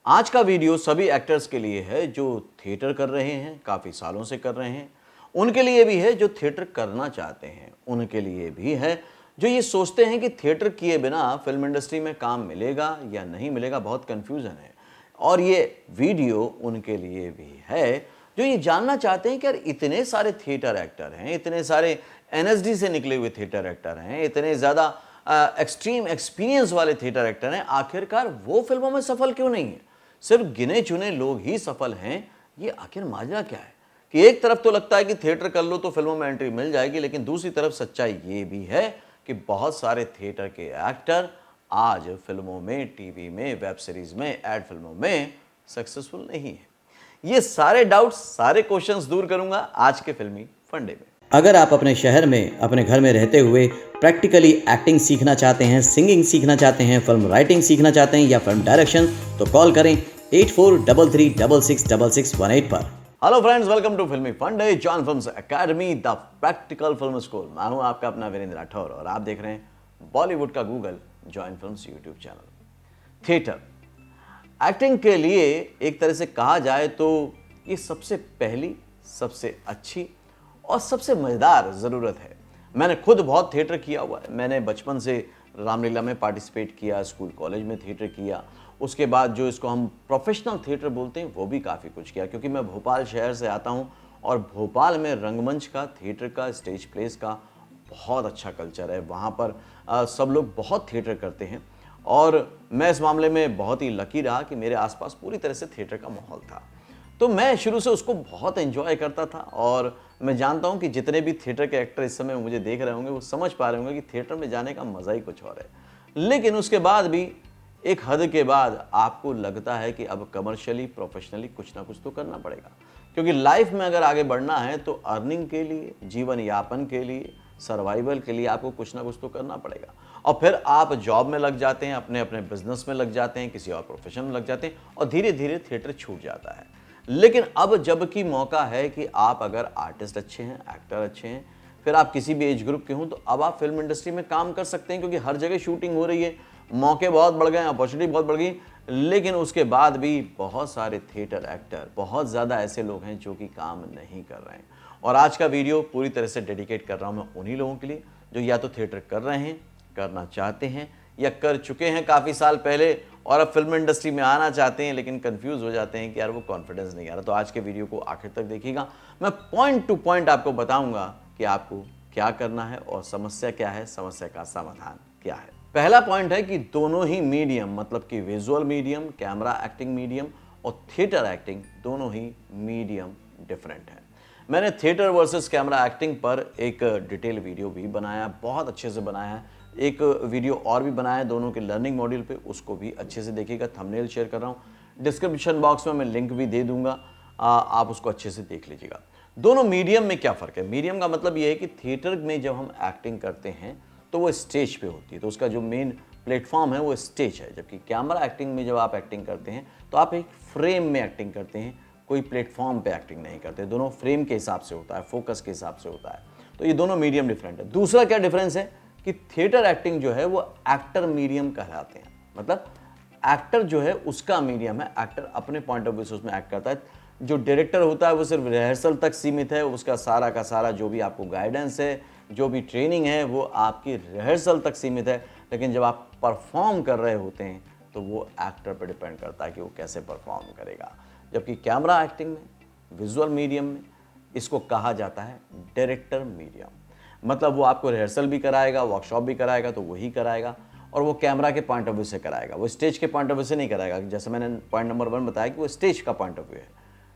आज का वीडियो सभी एक्टर्स के लिए है जो थिएटर कर रहे हैं, काफ़ी सालों से कर रहे हैं। उनके लिए भी है जो थिएटर करना चाहते हैं, उनके लिए भी है जो ये सोचते हैं कि थिएटर किए बिना फिल्म इंडस्ट्री में काम मिलेगा या नहीं मिलेगा, बहुत कन्फ्यूज़न है। और ये वीडियो उनके लिए भी है जो ये जानना चाहते हैं कि यार इतने सारे थिएटर एक्टर हैं, इतने सारे एनएसडी से निकले हुए थिएटर एक्टर हैं, इतने ज़्यादा एक्सट्रीम एक्सपीरियंस वाले थिएटर एक्टर हैं, आखिरकार वो फिल्मों में सफल क्यों नहीं है? सिर्फ गिने चुने लोग ही सफल हैं। ये आखिर माजरा क्या है कि एक तरफ तो लगता है कि थिएटर कर लो तो फिल्मों में एंट्री मिल जाएगी, लेकिन दूसरी तरफ सच्चाई ये भी है कि बहुत सारे थिएटर के एक्टर आज फिल्मों में, टीवी में, वेब सीरीज में, एड फिल्मों में सक्सेसफुल नहीं है। ये सारे डाउट्स, सारे क्वेश्चंस दूर करूंगा आज के फिल्मी फंडे में। अगर आप अपने शहर में, अपने घर में रहते हुए प्रैक्टिकली एक्टिंग सीखना चाहते हैं, सिंगिंग सीखना चाहते हैं, फिल्म राइटिंग सीखना चाहते हैं या फिल्म डायरेक्शन, तो कॉल करें 8433666618 पर। हेलो फ्रेंड्स, वेलकम टू फिल्मी फंडे, John films academy, the practical film school. मैं हूं आपका अपना वीरेंद्र राठौर और आप देख रहे हैं बॉलीवुड का Google, John films YouTube channel. Theatre acting के लिए एक तरह से कहा जाए तो ये सबसे पहली, सबसे अच्छी और सबसे मज़ेदार ज़रूरत है। मैंने खुद बहुत थिएटर किया हुआ है। मैंने बचपन से रामलीला में पार्टिसिपेट किया, स्कूल कॉलेज में थिएटर किया, उसके बाद जो इसको हम प्रोफेशनल थिएटर बोलते हैं वो भी काफ़ी कुछ किया, क्योंकि मैं भोपाल शहर से आता हूँ और भोपाल में रंगमंच का, थिएटर का, स्टेज प्लेस का बहुत अच्छा कल्चर है। वहाँ पर सब लोग बहुत थिएटर करते हैं और मैं इस मामले में बहुत ही लकी रहा कि मेरे आसपास पूरी तरह से थिएटर का माहौल था। तो मैं शुरू से उसको बहुत एंजॉय करता था और मैं जानता हूँ कि जितने भी थिएटर के एक्टर इस समय मुझे देख रहे होंगे वो समझ पा रहे होंगे कि थिएटर में जाने का मज़ा ही कुछ और है। लेकिन उसके बाद भी एक हद के बाद आपको लगता है कि अब कमर्शियली, प्रोफेशनली कुछ ना कुछ तो करना पड़ेगा, क्योंकि लाइफ में अगर आगे बढ़ना है तो अर्निंग के लिए, जीवन यापन के लिए, सर्वाइवल के लिए आपको कुछ ना कुछ तो करना पड़ेगा। और फिर आप जॉब में लग जाते हैं, अपने अपने बिजनेस में लग जाते हैं, किसी और प्रोफेशन में लग जाते हैं और धीरे धीरे थिएटर छूट जाता है। लेकिन अब जबकि मौका है कि आप अगर आर्टिस्ट अच्छे हैं, एक्टर अच्छे हैं, फिर आप किसी भी एज ग्रुप के हों, तो अब आप फिल्म इंडस्ट्री में काम कर सकते हैं, क्योंकि हर जगह शूटिंग हो रही है, मौके बहुत बढ़ गए, अपॉर्चुनिटी बहुत बढ़ गई। लेकिन उसके बाद भी बहुत सारे थिएटर एक्टर, बहुत ज़्यादा ऐसे लोग हैं जो कि काम नहीं कर रहे हैं। और आज का वीडियो पूरी तरह से डेडिकेट कर रहा हूँ मैं उन्हीं लोगों के लिए जो या तो थिएटर कर रहे हैं, करना चाहते हैं या कर चुके हैं काफ़ी साल पहले और अब फिल्म इंडस्ट्री में आना चाहते हैं, लेकिन कंफ्यूज हो जाते हैं कि यार वो कॉन्फिडेंस नहीं आ रहा। तो आज के वीडियो को आखिर तक देखिएगा। मैं पॉइंट टू पॉइंट आपको बताऊंगा कि आपको क्या करना है और समस्या क्या है, समस्या का समाधान क्या है। पहला पॉइंट है कि दोनों ही मीडियम, मतलब कि visual medium, camera acting medium और थिएटर एक्टिंग, दोनों ही मीडियम डिफरेंट है। मैंने थिएटर वर्सेस कैमरा एक्टिंग पर एक डिटेल वीडियो भी बनाया, बहुत अच्छे से बनाया है। एक वीडियो और भी बनाया है दोनों के लर्निंग मॉड्यूल पे, उसको भी अच्छे से देखिएगा। थंबनेल शेयर कर रहा हूँ, डिस्क्रिप्शन बॉक्स में मैं लिंक भी दे दूंगा, आप उसको अच्छे से देख लीजिएगा। दोनों मीडियम में क्या फ़र्क है? मीडियम का मतलब ये है कि थिएटर में जब हम एक्टिंग करते हैं तो वो स्टेज पे होती है, तो उसका जो मेन प्लेटफॉर्म है वो स्टेज है। जबकि कैमरा एक्टिंग में जब आप एक्टिंग करते हैं तो आप एक फ्रेम में एक्टिंग करते हैं, कोई प्लेटफॉर्म पे एक्टिंग नहीं करते। दोनों फ्रेम के हिसाब से होता है, फोकस के हिसाब से होता है। तो ये दोनों मीडियम डिफरेंट है। दूसरा क्या डिफरेंस है कि थिएटर एक्टिंग जो है वो एक्टर मीडियम कहलाते हैं, मतलब एक्टर जो है उसका मीडियम है, एक्टर अपने पॉइंट ऑफ व्यू से उसमें एक्ट करता है। जो डायरेक्टर होता है वो सिर्फ रिहर्सल तक सीमित है, उसका सारा का सारा जो भी आपको गाइडेंस है, जो भी ट्रेनिंग है वो आपकी रिहर्सल तक सीमित है। लेकिन जब आप परफॉर्म कर रहे होते हैं तो वो एक्टर पर डिपेंड करता है कि वो कैसे परफॉर्म करेगा। जबकि कैमरा एक्टिंग में, विजुअल मीडियम में, इसको कहा जाता है डायरेक्टर मीडियम। मतलब वो आपको रिहर्सल भी कराएगा, वर्कशॉप भी कराएगा तो वही कराएगा, और वो कैमरा के पॉइंट ऑफ व्यू से कराएगा, वो स्टेज के पॉइंट ऑफ व्यू से नहीं कराएगा। जैसे मैंने पॉइंट नंबर 1 बताया कि वो स्टेज का पॉइंट ऑफ व्यू है,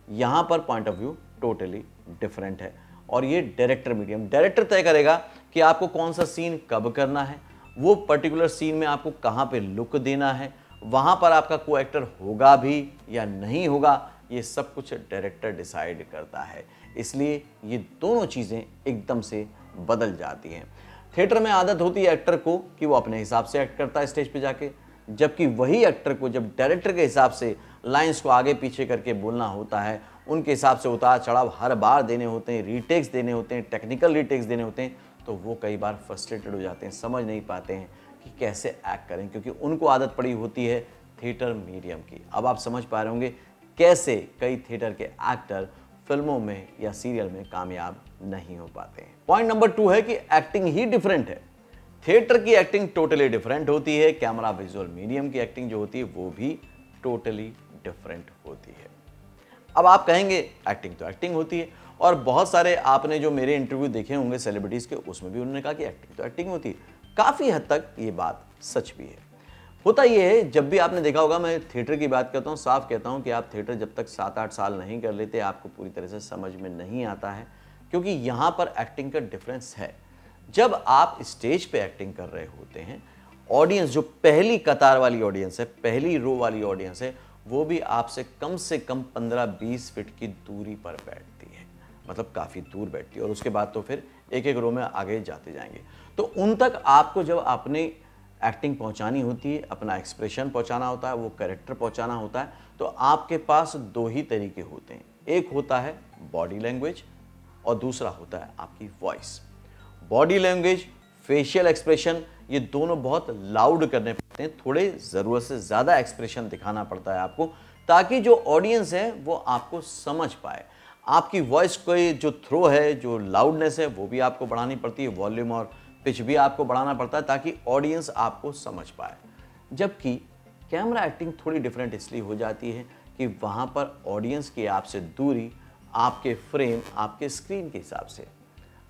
यहाँ पर point of view totally different है। और ये डायरेक्टर मीडियम, डायरेक्टर तय करेगा कि आपको कौन सा सीन कब करना है, वो पर्टिकुलर सीन में आपको कहाँ पे लुक देना है, वहाँ पर आपका को एक्टर होगा भी या नहीं होगा, ये सब कुछ डायरेक्टर डिसाइड करता है। इसलिए ये दोनों चीज़ें एकदम से बदल जाती हैं। थिएटर में आदत होती है एक्टर को कि वो अपने हिसाब से एक्ट करता है स्टेज पे जाके, जबकि वही एक्टर को जब डायरेक्टर के हिसाब से लाइंस को आगे पीछे करके बोलना होता है, उनके हिसाब से उतार चढ़ाव हर बार देने होते हैं, रीटेक्स देने होते हैं, टेक्निकल रीटेक्स देने होते हैं, तो वो कई बार फ्रस्ट्रेटेड हो जाते हैं, समझ नहीं पाते हैं कि कैसे एक्ट करें, क्योंकि उनको आदत पड़ी होती है थिएटर मीडियम की। अब आप समझ पा रहे होंगे कैसे कई थिएटर के एक्टर फिल्मों में या सीरियल में कामयाब नहीं हो पाते हैं। पॉइंट नंबर 2 है कि एक्टिंग ही डिफरेंट है। थिएटर की एक्टिंग टोटली डिफरेंट होती है, कैमरा विजुअल मीडियम की एक्टिंग जो होती है वो भी टोटली डिफरेंट होती है। अब आप कहेंगे एक्टिंग तो एक्टिंग होती है, और बहुत सारे आपने जो मेरे इंटरव्यू देखे होंगे सेलिब्रिटीज के, उसमें भी उन्होंने कहा कि एक्टिंग तो एक्टिंग होती है। काफी हद तक ये बात सच भी है। होता ये है, जब भी आपने देखा होगा, मैं थिएटर की बात करता हूँ, साफ कहता हूँ कि आप थिएटर जब तक 7-8 साल नहीं कर लेते आपको पूरी तरह से समझ में नहीं आता है, क्योंकि यहाँ पर एक्टिंग का डिफरेंस है। जब आप स्टेज पे एक्टिंग कर रहे होते हैं, ऑडियंस जो पहली कतार वाली ऑडियंस है, पहली रो वाली ऑडियंस है, वो भी आपसे कम से कम 15-20 फीट की दूरी पर बैठती है, मतलब काफ़ी दूर बैठती है, और उसके बाद तो फिर एक एक रो में आगे जाते जाएंगे। तो उन तक आपको जब अपने एक्टिंग पहुंचानी होती है, अपना एक्सप्रेशन पहुंचाना होता है, वो कैरेक्टर पहुंचाना होता है, तो आपके पास 2 ही तरीके होते हैं। एक होता है बॉडी लैंग्वेज और दूसरा होता है आपकी voice. Body language, facial expression, ये दोनों बहुत लाउड करने पड़ते हैं, थोड़े ज़रूरत से ज़्यादा एक्सप्रेशन दिखाना पड़ता है आपको, ताकि जो ऑडियंस है वो आपको समझ पाए। आपकी वॉइस को जो थ्रो है, जो लाउडनेस है, वो भी आपको बढ़ानी पड़ती है, वॉल्यूम और पिच भी आपको बढ़ाना पड़ता है, ताकि ऑडियंस आपको समझ पाए। जबकि कैमरा एक्टिंग थोड़ी डिफरेंट इसलिए हो जाती है कि वहाँ पर ऑडियंस की आपसे दूरी आपके फ्रेम, आपके स्क्रीन के हिसाब से।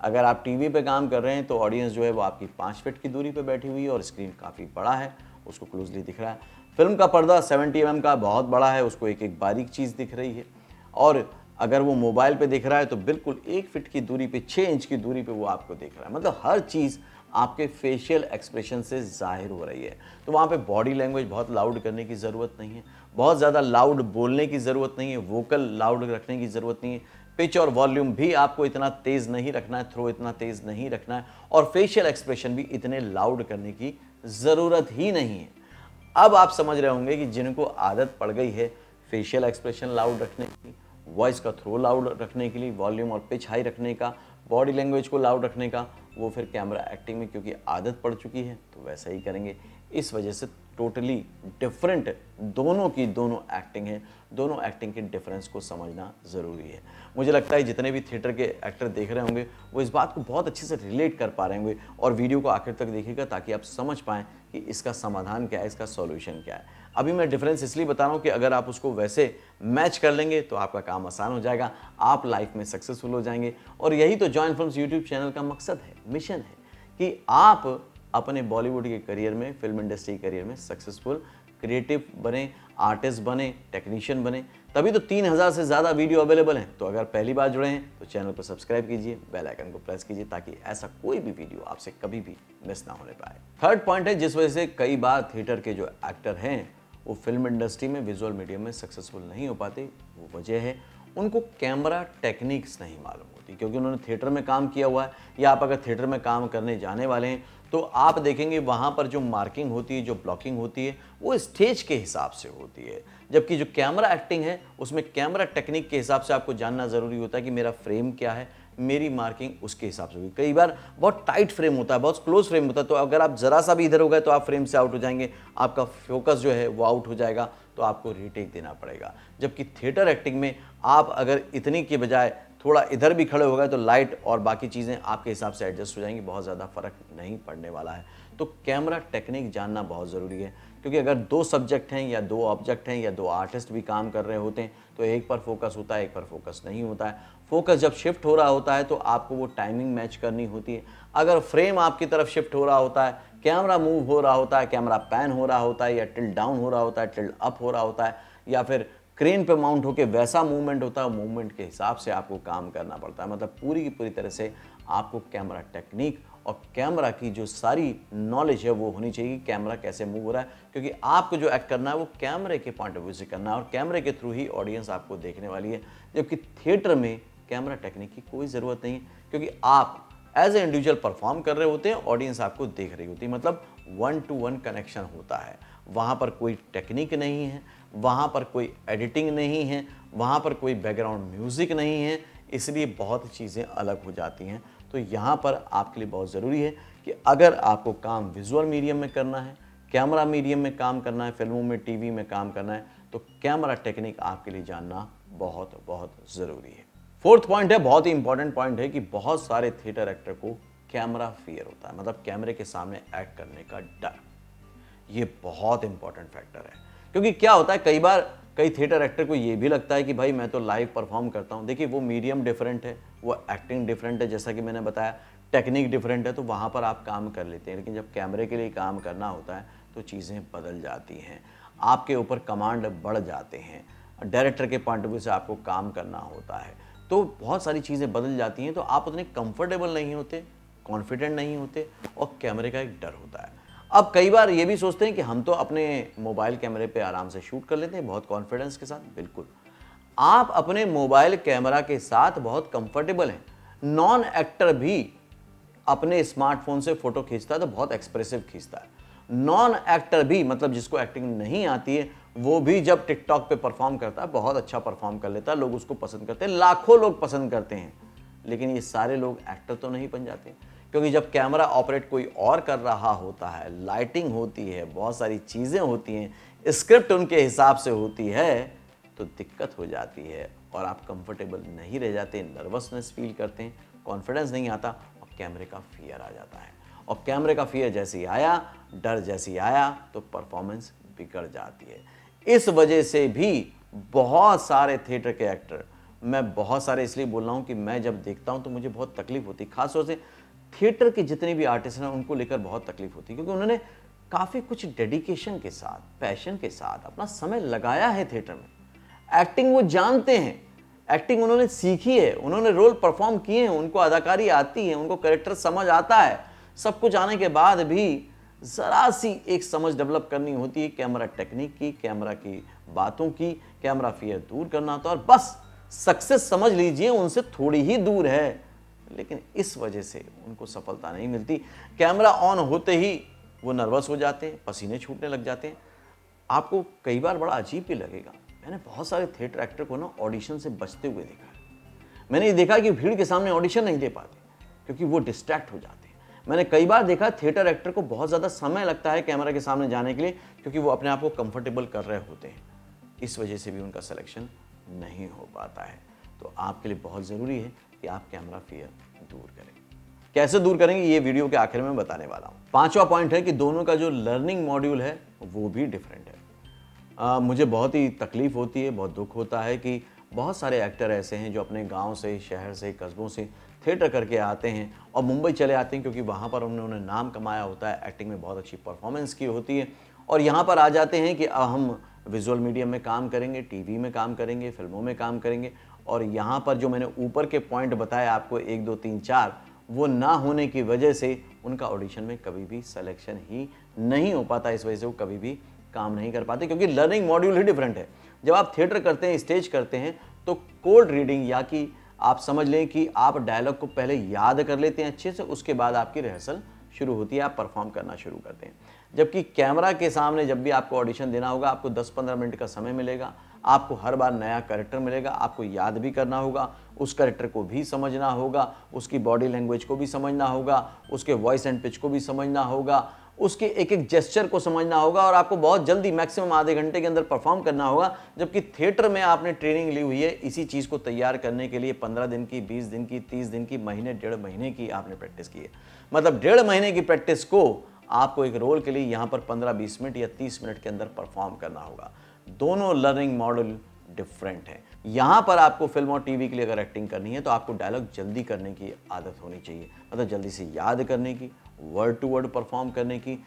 अगर आप टीवी पे काम कर रहे हैं तो ऑडियंस जो है वो आपकी 5 फीट की दूरी पे बैठी हुई है और स्क्रीन काफ़ी बड़ा है, उसको क्लोजली दिख रहा है। फिल्म का पर्दा 70 mm का बहुत बड़ा है, उसको एक एक बारीक चीज़ दिख रही है। और अगर वो मोबाइल पे दिख रहा है तो बिल्कुल 1 फीट की दूरी पे, 6 इंच की दूरी पे वो आपको दिख रहा है। मतलब हर चीज़ आपके फेशियल एक्सप्रेशन से जाहिर हो रही है। तो वहाँ पे बॉडी लैंग्वेज बहुत लाउड करने की ज़रूरत नहीं है, बहुत ज़्यादा लाउड बोलने की ज़रूरत नहीं है, वोकल लाउड रखने की ज़रूरत नहीं है, पिच और वॉल्यूम भी आपको इतना तेज़ नहीं रखना है, थ्रो इतना तेज़ नहीं रखना है, और फेशियल एक्सप्रेशन भी इतने लाउड करने की ज़रूरत ही नहीं है। अब आप समझ रहे होंगे कि जिनको आदत पड़ गई है फेशियल एक्सप्रेशन लाउड रखने की, वॉइस का थ्रो लाउड रखने के लिए, वॉल्यूम और पिच हाई रखने का, बॉडी लैंग्वेज को लाउड रखने का, वो फिर कैमरा एक्टिंग में क्योंकि आदत पड़ चुकी है तो वैसा ही करेंगे। इस वजह से टोटली डिफरेंट दोनों की दोनों एक्टिंग है, दोनों एक्टिंग के डिफरेंस को समझना ज़रूरी है। मुझे लगता है जितने भी थिएटर के एक्टर देख रहे होंगे वो इस बात को बहुत अच्छे से रिलेट कर पा रहे होंगे, और वीडियो को आखिर तक देखिएगा ताकि आप समझ पाएँ कि इसका समाधान क्या है, इसका सॉल्यूशन क्या है। अभी मैं डिफरेंस इसलिए बता रहा हूँ कि अगर आप उसको वैसे मैच कर लेंगे तो आपका काम आसान हो जाएगा, आप लाइफ में सक्सेसफुल हो जाएंगे। और यही तो जॉइन फिल्म्स यूट्यूब चैनल का मकसद है, मिशन है, कि आप अपने बॉलीवुड के करियर में, फिल्म इंडस्ट्री करियर में सक्सेसफुल क्रिएटिव बने, आर्टिस्ट बने, टेक्नीशियन बने। तभी तो 3000 से ज़्यादा वीडियो अवेलेबल हैं। तो अगर पहली बार जुड़े हैं तो चैनल को सब्सक्राइब कीजिए, बेल आइकन को प्रेस कीजिए, ताकि ऐसा कोई भी वीडियो आपसे कभी भी मिस ना होने पाए। थर्ड पॉइंट है जिस वजह से कई बार थिएटर के जो एक्टर हैं वो फिल्म इंडस्ट्री में, विजुअल मीडियम में सक्सेसफुल नहीं हो पाते, वो वजह है उनको कैमरा टेक्निक्स नहीं मालूम होती, क्योंकि उन्होंने थिएटर में काम किया हुआ है, या आप अगर थिएटर में काम करने जाने वाले हैं तो आप देखेंगे वहाँ पर जो मार्किंग होती है, जो ब्लॉकिंग होती है, वो स्टेज के हिसाब से होती है। जबकि जो कैमरा एक्टिंग है उसमें कैमरा टेक्निक के हिसाब से आपको जानना ज़रूरी होता है कि मेरा फ्रेम क्या है, मेरी मार्किंग उसके हिसाब से होगी। कई बार बहुत टाइट फ्रेम होता है, बहुत क्लोज फ्रेम होता है, तो अगर आप ज़रा सा भी इधर हो गए तो आप फ्रेम से आउट हो जाएंगे, आपका फोकस जो है वो आउट हो जाएगा, तो आपको रीटेक देना पड़ेगा। जबकि थिएटर एक्टिंग में आप अगर इतनी के बजाय थोड़ा इधर भी खड़े हो गए तो लाइट और बाकी चीज़ें आपके हिसाब से एडजस्ट हो जाएंगी, बहुत ज़्यादा फर्क नहीं पड़ने वाला है। तो कैमरा टेक्निक जानना बहुत ज़रूरी है, क्योंकि अगर 2 सब्जेक्ट हैं या 2 ऑब्जेक्ट हैं या 2 आर्टिस्ट भी काम कर रहे होते हैं तो एक पर फोकस होता है, एक पर फोकस नहीं होता है। फोकस जब शिफ्ट हो रहा होता है तो आपको वो टाइमिंग मैच करनी होती है। अगर फ्रेम आपकी तरफ शिफ्ट हो रहा होता है, कैमरा मूव हो रहा होता है, कैमरा पैन हो रहा होता है, या टिल्ट डाउन हो रहा होता है, टिल्ट अप हो रहा होता है, या फिर क्रेन पे माउंट होके वैसा मूवमेंट होता है, मूवमेंट के हिसाब से आपको काम करना पड़ता है। मतलब पूरी की पूरी तरह से आपको कैमरा टेक्निक और कैमरा की जो सारी नॉलेज है वो होनी चाहिए, कैमरा कैसे मूव हो रहा है, क्योंकि आपको जो एक्ट करना है वो कैमरे के पॉइंट ऑफ व्यू से करना है, और कैमरे के थ्रू ही ऑडियंस आपको देखने वाली है। जबकि थिएटर में कैमरा टेक्निक की कोई ज़रूरत नहीं है, क्योंकि आप एज ए इंडिविजुअल परफॉर्म कर रहे होते हैं, ऑडियंस आपको देख रही होती है, मतलब 1-to-1 कनेक्शन होता है। वहाँ पर कोई टेक्निक नहीं है, वहाँ पर कोई एडिटिंग नहीं है, वहाँ पर कोई बैकग्राउंड म्यूज़िक नहीं है, इसलिए बहुत चीज़ें अलग हो जाती हैं। तो यहाँ पर आपके लिए बहुत ज़रूरी है कि अगर आपको काम विजुअल मीडियम में करना है, कैमरा मीडियम में काम करना है, फिल्मों में, टीवी में काम करना है, तो कैमरा टेक्निक आपके लिए जानना बहुत बहुत ज़रूरी है। फोर्थ पॉइंट है, बहुत ही इंपॉर्टेंट पॉइंट है कि बहुत सारे थिएटर एक्टर को कैमरा फियर होता है, मतलब कैमरे के सामने एक्ट करने का डर। ये बहुत इंपॉर्टेंट फैक्टर है, क्योंकि क्या होता है कई बार कई थिएटर एक्टर को ये भी लगता है कि भाई मैं तो लाइव परफॉर्म करता हूँ। देखिए वो मीडियम डिफरेंट है, वो एक्टिंग डिफरेंट है, जैसा कि मैंने बताया टेक्निक डिफरेंट है, तो वहाँ पर आप काम कर लेते हैं। लेकिन जब कैमरे के लिए काम करना होता है तो चीज़ें बदल जाती हैं, आपके ऊपर कमांड बढ़ जाते हैं, डायरेक्टर के पॉइंट ऑफ व्यू से आपको काम करना होता है, तो बहुत सारी चीज़ें बदल जाती हैं, तो आप उतने कंफर्टेबल नहीं होते, कॉन्फिडेंट नहीं होते, और कैमरे का एक डर होता है। अब कई बार ये भी सोचते हैं कि हम तो अपने मोबाइल कैमरे पे आराम से शूट कर लेते हैं बहुत कॉन्फिडेंस के साथ। बिल्कुल, आप अपने मोबाइल कैमरा के साथ बहुत कंफर्टेबल हैं। नॉन एक्टर भी अपने स्मार्टफोन से फोटो खींचता है तो बहुत एक्सप्रेसिव खींचता है। नॉन एक्टर भी, मतलब जिसको एक्टिंग नहीं आती है, वो भी जब टिकटॉक पे परफॉर्म करता है बहुत अच्छा परफॉर्म कर लेता है, लोग उसको पसंद करते हैं, लाखों लोग पसंद करते हैं। लेकिन ये सारे लोग एक्टर तो नहीं बन जाते, क्योंकि जब कैमरा ऑपरेट कोई और कर रहा होता है, लाइटिंग होती है, बहुत सारी चीज़ें होती हैं, स्क्रिप्ट उनके हिसाब से होती है, तो दिक्कत हो जाती है और आप कंफर्टेबल नहीं रह जाते, नर्वसनेस फील करते हैं, कॉन्फिडेंस नहीं आता और कैमरे का फियर आ जाता है। और कैमरे का फियर जैसे ही आया, डर जैसे ही आया, तो परफॉर्मेंस बिगड़ जाती है। इस वजह से भी बहुत सारे थिएटर के एक्टर, मैं बहुत सारे इसलिए बोल रहा हूँ कि मैं जब देखता हूँ तो मुझे बहुत तकलीफ होती है, खासतौर से थिएटर के जितने भी आर्टिस्ट हैं उनको लेकर बहुत तकलीफ होती है, क्योंकि उन्होंने काफ़ी कुछ डेडिकेशन के साथ, पैशन के साथ अपना समय लगाया है थिएटर में। एक्टिंग वो जानते हैं, एक्टिंग उन्होंने सीखी है, उन्होंने रोल परफॉर्म किए हैं, उनको अदाकारी आती है, उनको कैरेक्टर समझ आता है। सब कुछ आने के बाद भी ज़रा सी एक समझ डेवलप करनी होती है कैमरा टेक्निक की, कैमरा की बातों की, कैमरा फियर दूर करना होता है, और बस सक्सेस समझ लीजिए उनसे थोड़ी ही दूर है, लेकिन इस वजह से उनको सफलता नहीं मिलती। कैमरा ऑन होते ही वो नर्वस हो जाते हैं, पसीने छूटने लग जाते हैं। आपको कई बार बड़ा अजीब भी लगेगा, मैंने बहुत सारे थिएटर एक्टर को ना ऑडिशन से बचते हुए देखा है। मैंने ये देखा कि भीड़ के सामने ऑडिशन नहीं दे पाते क्योंकि वो डिस्ट्रैक्ट हो जाते हैं। मैंने कई बार देखा थिएटर एक्टर को बहुत ज़्यादा समय लगता है कैमरा के सामने जाने के लिए, क्योंकि वो अपने आप को कंफर्टेबल कर रहे होते हैं, इस वजह से भी उनका सिलेक्शन नहीं हो पाता है। तो आपके लिए बहुत ज़रूरी है कि आप कैमरा फियर दूर करें। कैसे दूर करेंगे ये वीडियो के आखिर में बताने वाला हूँ। पांचवा पॉइंट है कि दोनों का जो लर्निंग मॉड्यूल है वो भी डिफरेंट है। मुझे बहुत ही तकलीफ होती है, बहुत दुख होता है कि बहुत सारे एक्टर ऐसे हैं जो अपने गांव से, शहर से, कस्बों से थिएटर करके आते हैं और मुंबई चले आते हैं, क्योंकि वहाँ पर उन्होंने नाम कमाया होता है, एक्टिंग में बहुत अच्छी परफॉर्मेंस की होती है, और यहाँ पर आ जाते हैं कि अब हम विजुअल मीडियम में काम करेंगे, टीवी में काम करेंगे, फिल्मों में काम करेंगे, और यहाँ पर जो मैंने ऊपर के पॉइंट बताए आपको 1, 2, 3, 4, वो ना होने की वजह से उनका ऑडिशन में कभी भी सिलेक्शन ही नहीं हो पाता। इस वजह से वो कभी भी काम नहीं कर पाते, क्योंकि लर्निंग मॉड्यूल ही डिफरेंट है। जब आप थिएटर करते हैं, स्टेज करते हैं, तो कोल्ड रीडिंग, या कि आप समझ लें कि आप डायलॉग को पहले याद कर लेते हैं अच्छे से, उसके बाद आपकी रिहर्सल शुरू होती है, आप परफॉर्म करना शुरू करते हैं। जबकि कैमरा के सामने जब भी आपको ऑडिशन देना होगा, आपको 10-15 मिनट का समय मिलेगा, आपको हर बार नया कैरेक्टर मिलेगा, आपको याद भी करना होगा, उस कैरेक्टर को भी समझना होगा, उसकी बॉडी लैंग्वेज को भी समझना होगा, उसके वॉइस एंड पिच को भी समझना होगा, उसके एक एक जेस्चर को समझना होगा, और आपको बहुत जल्दी मैक्सिमम आधे घंटे के अंदर परफॉर्म करना होगा। जबकि थिएटर में आपने ट्रेनिंग ली हुई है इसी चीज़ को तैयार करने के लिए, 15 दिन की, 20 दिन की, 30 दिन की, महीने, 1.5 महीने की आपने प्रैक्टिस की है। मतलब 1.5 महीने की प्रैक्टिस को आपको एक रोल के लिए यहाँ पर 15-20 मिनट या 30 मिनट के अंदर परफॉर्म करना होगा। दोनों लर्निंग मॉडल डिफरेंट है। यहाँ पर आपको फिल्म और टीवी के लिए अगर एक्टिंग करनी है तो आपको डायलॉग जल्दी करने की आदत होनी चाहिए, मतलब जल्दी से याद करने की, वर्ड टू वर्ड परफॉर्म करने की,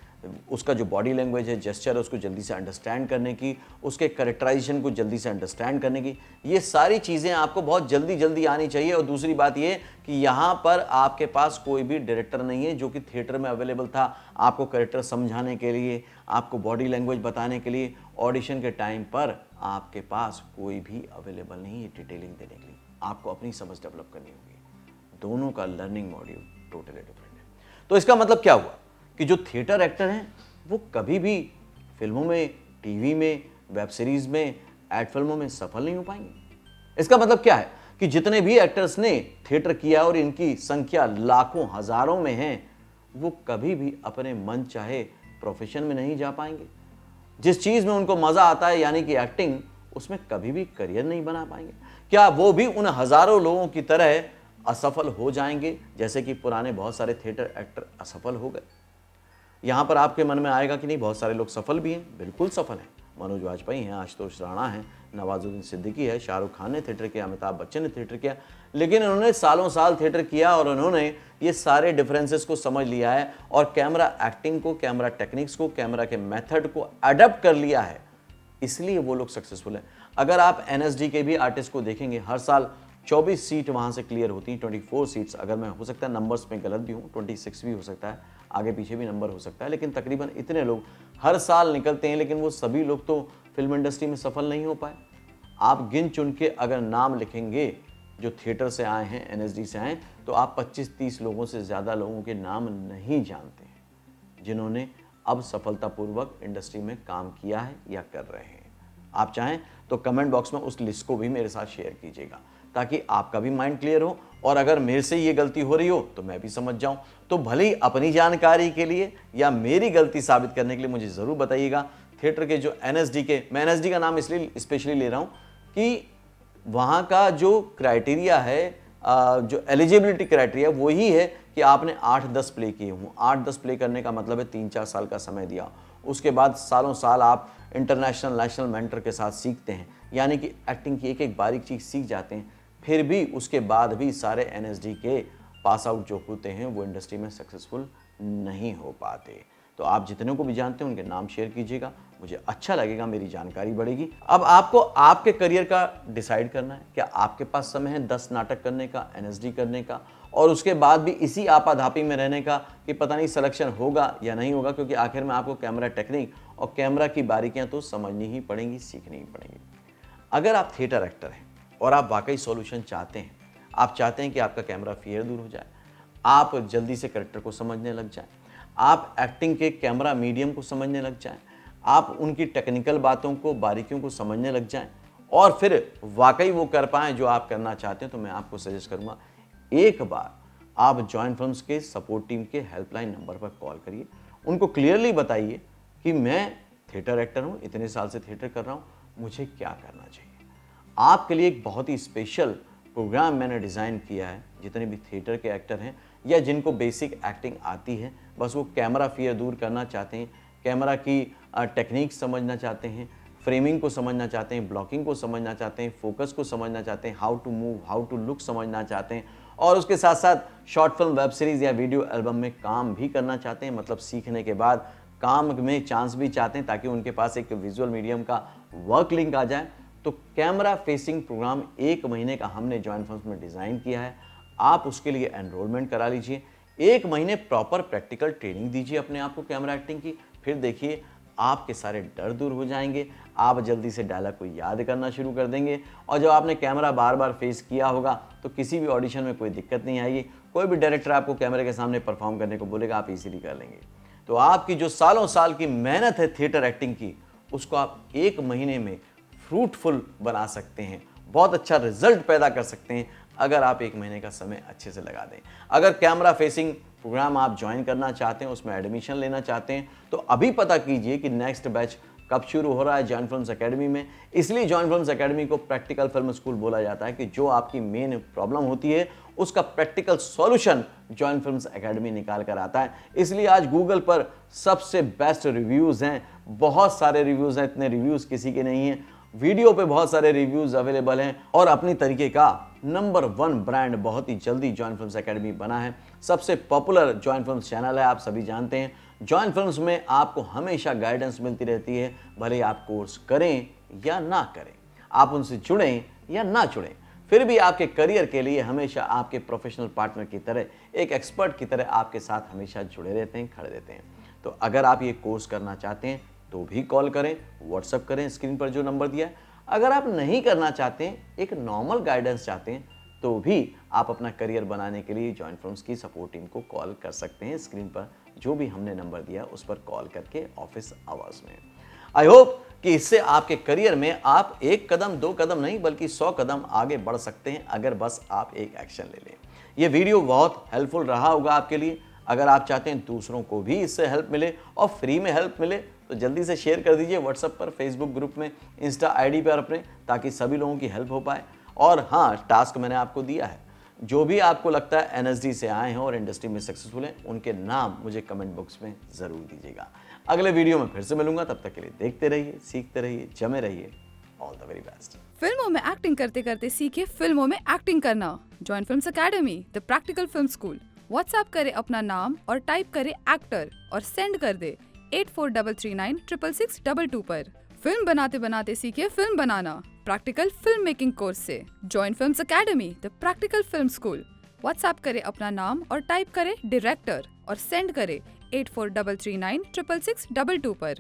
उसका जो बॉडी लैंग्वेज है, जेस्चर है, उसको जल्दी से अंडरस्टैंड करने की, उसके कैरेक्टराइजेशन को जल्दी से अंडरस्टैंड करने की। ये सारी चीज़ें आपको बहुत जल्दी जल्दी आनी चाहिए। और दूसरी बात ये कि यहाँ पर आपके पास कोई भी डायरेक्टर नहीं है जो कि थिएटर में अवेलेबल था आपको कैरेक्टर समझाने के लिए, आपको बॉडी लैंग्वेज बताने के लिए। ऑडिशन के टाइम पर आपके पास कोई भी अवेलेबल नहीं है डिटेलिंग देने के लिए, आपको अपनी समझ डेवलप करनी होगी। दोनों का लर्निंग मॉड्यूल टोटली डिफरेंट है। तो इसका मतलब क्या हुआ कि जो थिएटर एक्टर हैं वो कभी भी फिल्मों में, टीवी में, वेब सीरीज में, एड फिल्मों में सफल नहीं हो पाएंगे। इसका मतलब क्या है कि जितने भी एक्टर्स ने थिएटर किया और इनकी संख्या लाखों, हजारों में है, वो कभी भी अपने मन चाहे प्रोफेशन में नहीं जा पाएंगे। जिस चीज़ में उनको मज़ा आता है यानी कि एक्टिंग, उसमें कभी भी करियर नहीं बना पाएंगे। क्या वो भी उन हज़ारों लोगों की तरह असफल हो जाएंगे जैसे कि पुराने बहुत सारे थिएटर एक्टर असफल हो गए? यहाँ पर आपके मन में आएगा कि नहीं, बहुत सारे लोग सफल भी हैं। बिल्कुल सफल हैं। मनोज वाजपेयी हैं, आशुतोष राणा हैं, नवाजुद्दीन सिद्दीकी है, शाहरुख खान ने थिएटर किया, अमिताभ बच्चन ने थिएटर किया, लेकिन उन्होंने सालों साल थिएटर किया और उन्होंने ये सारे डिफरेंसेस को समझ लिया है और कैमरा एक्टिंग को, कैमरा टेक्निक्स को, कैमरा के मेथड को अडेप्ट कर लिया है, इसलिए वो लोग सक्सेसफुल हैं। अगर आप एनएसडी के भी आर्टिस्ट को देखेंगे, हर साल 24 सीट वहाँ से क्लियर होती हैं, 24 सीट्स। अगर मैं, हो सकता है नंबर्स में गलत भी हूँ, 26 भी हो सकता है, आगे पीछे भी नंबर हो सकता है, लेकिन तकरीबन इतने लोग हर साल निकलते हैं, लेकिन वो सभी लोग तो फिल्म इंडस्ट्री में सफल नहीं हो पाए। आप गिन चुन के अगर नाम लिखेंगे जो थिएटर से आए हैं, एनएसडी से आए, तो आप 25-30 लोगों से ज़्यादा लोगों के नाम नहीं जानते हैं जिन्होंने अब सफलतापूर्वक इंडस्ट्री में काम किया है या कर रहे हैं। आप चाहें तो कमेंट बॉक्स में उस लिस्ट को भी मेरे साथ शेयर कीजिएगा ताकि आपका भी माइंड क्लियर हो, और अगर मेरे से ये गलती हो रही हो तो मैं भी समझ जाऊं। तो भले ही अपनी जानकारी के लिए या मेरी गलती साबित करने के लिए मुझे ज़रूर बताइएगा। थिएटर के जो एनएसडी के, मैं एनएसडी का नाम इसलिए स्पेशली ले रहा हूँ कि वहाँ का जो क्राइटेरिया है, जो एलिजिबिलिटी क्राइटेरिया वही है कि आपने 8-10 प्ले किए हों। 8-10 प्ले करने का मतलब है 3-4 साल का समय दिया, उसके बाद सालों साल आप इंटरनेशनल नेशनल मेंटर के साथ सीखते हैं, यानी कि एक्टिंग की एक एक बारीक चीज़ सीख जाते हैं। फिर भी उसके बाद भी सारे एनएसडी के पास आउट जो होते हैं वो इंडस्ट्री में सक्सेसफुल नहीं हो पाते। तो आप जितने को भी जानते हैं उनके नाम शेयर कीजिएगा, मुझे अच्छा लगेगा, मेरी जानकारी बढ़ेगी। अब आपको आपके करियर का डिसाइड करना है। क्या आपके पास समय है 10 नाटक करने का, एनएसडी करने का, और उसके बाद भी इसी आपाधापी में रहने का कि पता नहीं सिलेक्शन होगा या नहीं होगा, क्योंकि आखिर में आपको कैमरा टेक्निक और कैमरा की बारीकियां तो समझनी ही पड़ेंगी, सीखनी ही पड़ेंगी। अगर आप थिएटर एक्टर हैं और आप वाकई सॉल्यूशन चाहते हैं, आप चाहते हैं कि आपका कैमरा फियर दूर हो जाए, आप जल्दी से करेक्टर को समझने लग जाएं, आप एक्टिंग के कैमरा मीडियम को समझने लग जाएं, आप उनकी टेक्निकल बातों को, बारीकियों को समझने लग जाएं और फिर वाकई वो कर पाएं जो आप करना चाहते हैं, तो मैं आपको सजेस्ट करूंगा एक बार आप जॉइन फिल्म्स के सपोर्ट टीम के हेल्पलाइन नंबर पर कॉल करिए। उनको क्लियरली बताइए कि मैं थिएटर एक्टर हूं, इतने साल से थिएटर कर रहा हूं, मुझे क्या करना चाहिए। आपके लिए एक बहुत ही स्पेशल प्रोग्राम मैंने डिज़ाइन किया है। जितने भी थिएटर के एक्टर हैं या जिनको बेसिक एक्टिंग आती है, बस वो कैमरा फियर दूर करना चाहते हैं, कैमरा की टेक्निक समझना चाहते हैं, फ्रेमिंग को समझना चाहते हैं, ब्लॉकिंग को समझना चाहते हैं, फोकस को समझना चाहते हैं, how to move, how to look समझना चाहते हैं, और उसके साथ साथ शॉर्ट फिल्म, वेब सीरीज़ या वीडियो एल्बम में काम भी करना चाहते हैं। मतलब सीखने के बाद काम में चांस भी चाहते हैं ताकि उनके पास एक विजुअल मीडियम का वर्क लिंक आ जाए। तो कैमरा फेसिंग प्रोग्राम 1 महीने का हमने जॉइन फिल्म्स में डिज़ाइन किया है। आप उसके लिए एनरोलमेंट करा लीजिए, 1 महीने प्रॉपर प्रैक्टिकल ट्रेनिंग दीजिए अपने आप को कैमरा एक्टिंग की। फिर देखिए आपके सारे डर दूर हो जाएंगे, आप जल्दी से डायलॉग को याद करना शुरू कर देंगे, और जब आपने कैमरा बार बार फेस किया होगा तो किसी भी ऑडिशन में कोई दिक्कत नहीं आएगी। कोई भी डायरेक्टर आपको कैमरे के सामने परफॉर्म करने को बोलेगा, आप इजीली कर लेंगे। तो आपकी जो सालों साल की मेहनत है थिएटर एक्टिंग की, उसको आप 1 महीने में फ्रूटफुल बना सकते हैं, बहुत अच्छा रिजल्ट पैदा कर सकते हैं अगर आप 1 महीने का समय अच्छे से लगा दें। अगर कैमरा फेसिंग प्रोग्राम आप ज्वाइन करना चाहते हैं, उसमें एडमिशन लेना चाहते हैं, तो अभी पता कीजिए कि नेक्स्ट बैच कब शुरू हो रहा है जॉइन फिल्म्स एकेडमी में। इसलिए जॉइन फिल्म्स एकेडमी को प्रैक्टिकल फिल्म स्कूल बोला जाता है कि जो आपकी मेन प्रॉब्लम होती है उसका practical solution join films academy निकाल कर आता है। इसलिए आज गूगल पर सबसे बेस्ट रिव्यूज़ हैं, बहुत सारे रिव्यूज़ हैं, इतने रिव्यूज़ किसी के नहीं हैं। वीडियो पे बहुत सारे रिव्यूज़ अवेलेबल हैं और अपनी तरीके का नंबर 1 ब्रांड बहुत ही जल्दी जॉइन फिल्म्स एकेडमी बना है। सबसे पॉपुलर जॉइन फिल्म्स चैनल है, आप सभी जानते हैं। जॉइन फिल्म्स में आपको हमेशा गाइडेंस मिलती रहती है, भले आप कोर्स करें या ना करें, आप उनसे जुड़ें या ना जुड़ें, फिर भी आपके करियर के लिए हमेशा आपके प्रोफेशनल पार्टनर की तरह, एक एक्सपर्ट की तरह आपके साथ हमेशा जुड़े रहते हैं, खड़े रहते हैं। तो अगर आप ये कोर्स करना चाहते हैं तो भी कॉल करें, व्हाट्सएप करें, स्क्रीन पर जो नंबर दिया है। अगर आप नहीं करना चाहते हैं, एक नॉर्मल गाइडेंस चाहते हैं, तो भी आप अपना करियर बनाने के लिए जॉइन फिल्म्स की सपोर्ट टीम को कॉल कर सकते हैं। स्क्रीन पर जो भी हमने नंबर दिया उस पर कॉल करके ऑफिस आवर्स में। आई होप कि इससे आपके करियर में आप 1 कदम 2 कदम नहीं बल्कि 100 कदम आगे बढ़ सकते हैं, अगर बस आप एक एक्शन ले लें। ये वीडियो बहुत हेल्पफुल रहा होगा आपके लिए। अगर आप चाहते हैं दूसरों को भी इससे हेल्प मिले और फ्री में हेल्प मिले तो जल्दी से शेयर कर दीजिए व्हाट्सएप पर, फेसबुक ग्रुप में, इंस्टा आईडी पर अपने, ताकि सभी लोगों की हेल्प हो पाए। और हाँ, टास्क मैंने आपको दिया है, जो भी आपको लगता है एनएसडी से आए हैं और इंडस्ट्री में सक्सेसफुल हैं, उनके नाम मुझे कमेंट बॉक्स में ज़रूर दीजिएगा। अगले वीडियो में फिर से मिलूंगा, तब तक के लिए देखते रहिए, सीखते रहिए, जमे रहिए। All the very best. फिल्मों में एक्टिंग करते करते सीखे फिल्मों में एक्टिंग करना। Join films academy, the practical film school. WhatsApp करे अपना नाम और टाइप करे एक्टर और सेंड कर दे 8433966622 पर। फिल्म बनाते बनाते सीखे फिल्म बनाना प्रैक्टिकल फिल्म मेकिंग कोर्स से। Join films academy, the practical film school. WhatsApp करे अपना नाम और टाइप करे डायरेक्टर और सेंड करे 8433966622 पर।